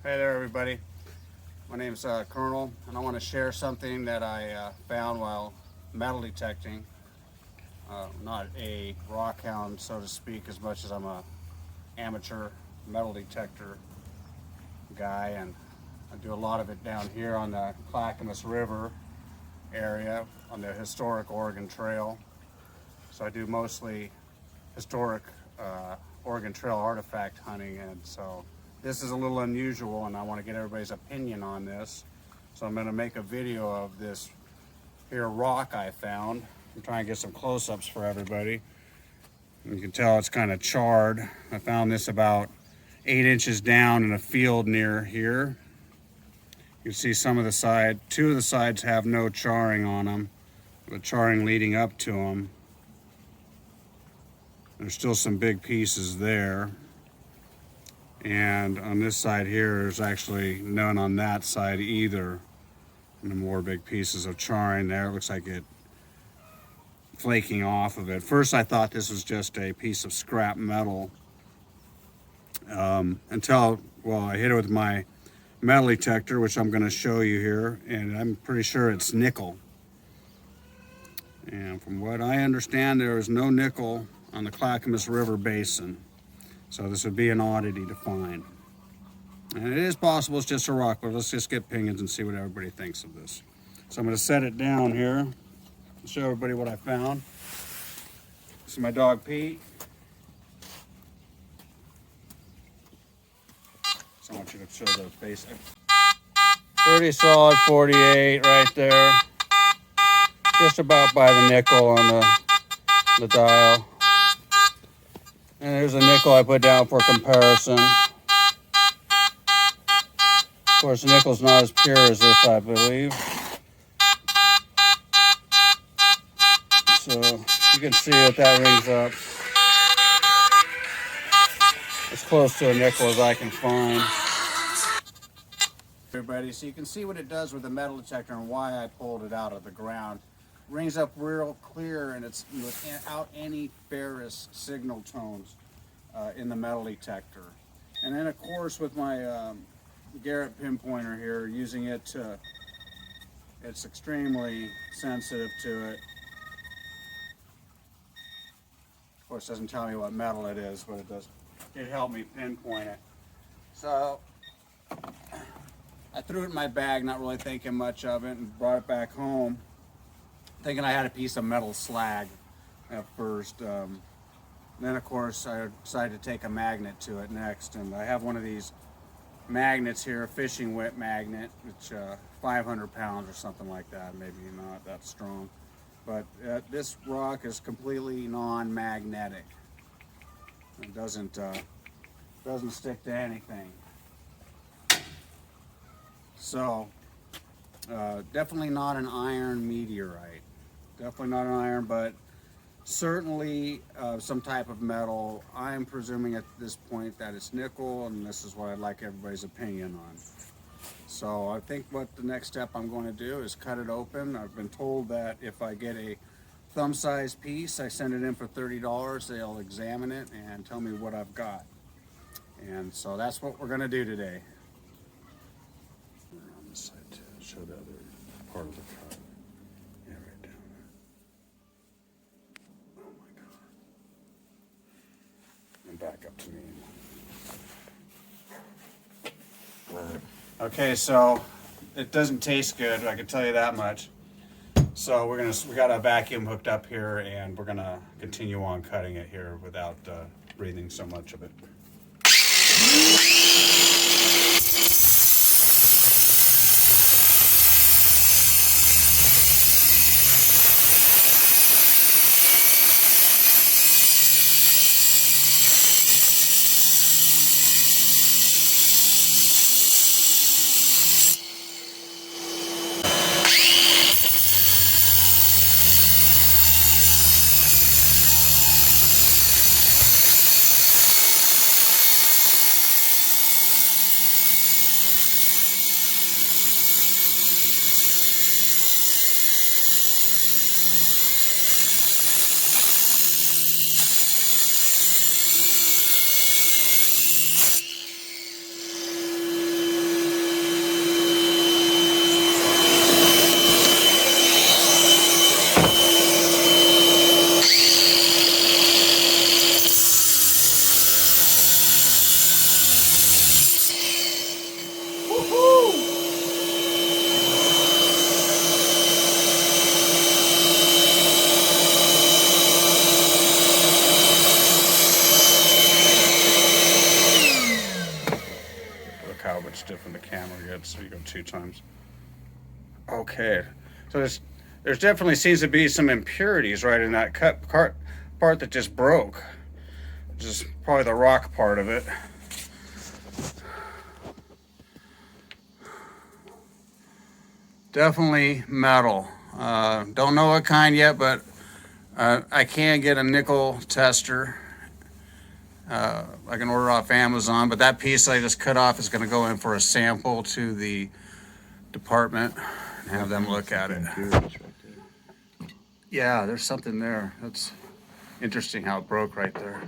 Hey there, everybody. My name's Colonel, and I want to share something that I found while metal detecting. Not a rock hound, so to speak, as much as I'm a amateur metal detector guy, and I do a lot of it down here on the Clackamas River area on the historic Oregon Trail. So I do mostly historic Oregon Trail artifact hunting, and so this is a little unusual, and I want to get everybody's opinion on this. So I'm going to make a video of this here rock I found. I'm trying to get some close-ups for everybody. You can tell it's kind of charred. I found this about 8 inches down in a field near here. You can see some of the side, 2 of the sides have no charring on them, the charring leading up to them. There's still some big pieces there. And on this side here, there's actually none on that side either. And the more big pieces of charring there. It looks like it flaking off of it. First I thought this was just a piece of scrap metal. Until, well, I hit it with my metal detector, which I'm going to show you here. And I'm pretty sure it's nickel. And from what I understand, there is no nickel on the Clackamas River Basin. So this would be an oddity to find. And it is possible it's just a rock, but let's just get opinions and see what everybody thinks of this. So I'm going to set it down here and show everybody what I found. This is my dog Pete. So I want you to show the face. Pretty solid 48 right there. Just about by the nickel on the dial. And there's a nickel I put down for comparison. Of course, the nickel's not as pure as this, I believe. So you can see what that rings up. As close to a nickel as I can find. Everybody, so you can see what it does with the metal detector and why I pulled it out of the ground. Rings up real clear, and it's without any ferrous signal tones in the metal detector. And then of course with my Garrett pinpointer here, using it to, it's extremely sensitive to it. Of course it doesn't tell me what metal it is, but it helped me pinpoint it. So I threw it in my bag, not really thinking much of it, and brought it back home, thinking I had a piece of metal slag at first. Then of course I decided to take a magnet to it next, and I have one of these magnets here, a fishing whip magnet, which 500 pounds or something like that, maybe not that strong. But this rock is completely non-magnetic. It doesn't stick to anything. So definitely not an iron meteorite. Definitely not an iron, but certainly some type of metal. I'm presuming at this point that it's nickel, and this is what I'd like everybody's opinion on. So I think what the next step I'm going to do is cut it open. I've been told that if I get a thumb-sized piece, I send it in for $30, they'll examine it and tell me what I've got. And so that's what we're going to do today. On this side too, show the other part of the cut. Yeah, right down there. Oh my God. And back up to me. Okay, so it doesn't taste good, I can tell you that much. So we got a vacuum hooked up here, and we're gonna continue on cutting it here without breathing so much of it. the camera good, so you go 2 times. Okay, so there's definitely seems to be some impurities right in that part that just broke. Which is probably the rock part of it. Definitely metal. Don't know what kind yet, but I can get a nickel tester. I can order off Amazon, but that piece I just cut off is going to go in for a sample to the department and have them look at it. Yeah, there's something there. That's interesting how it broke right there.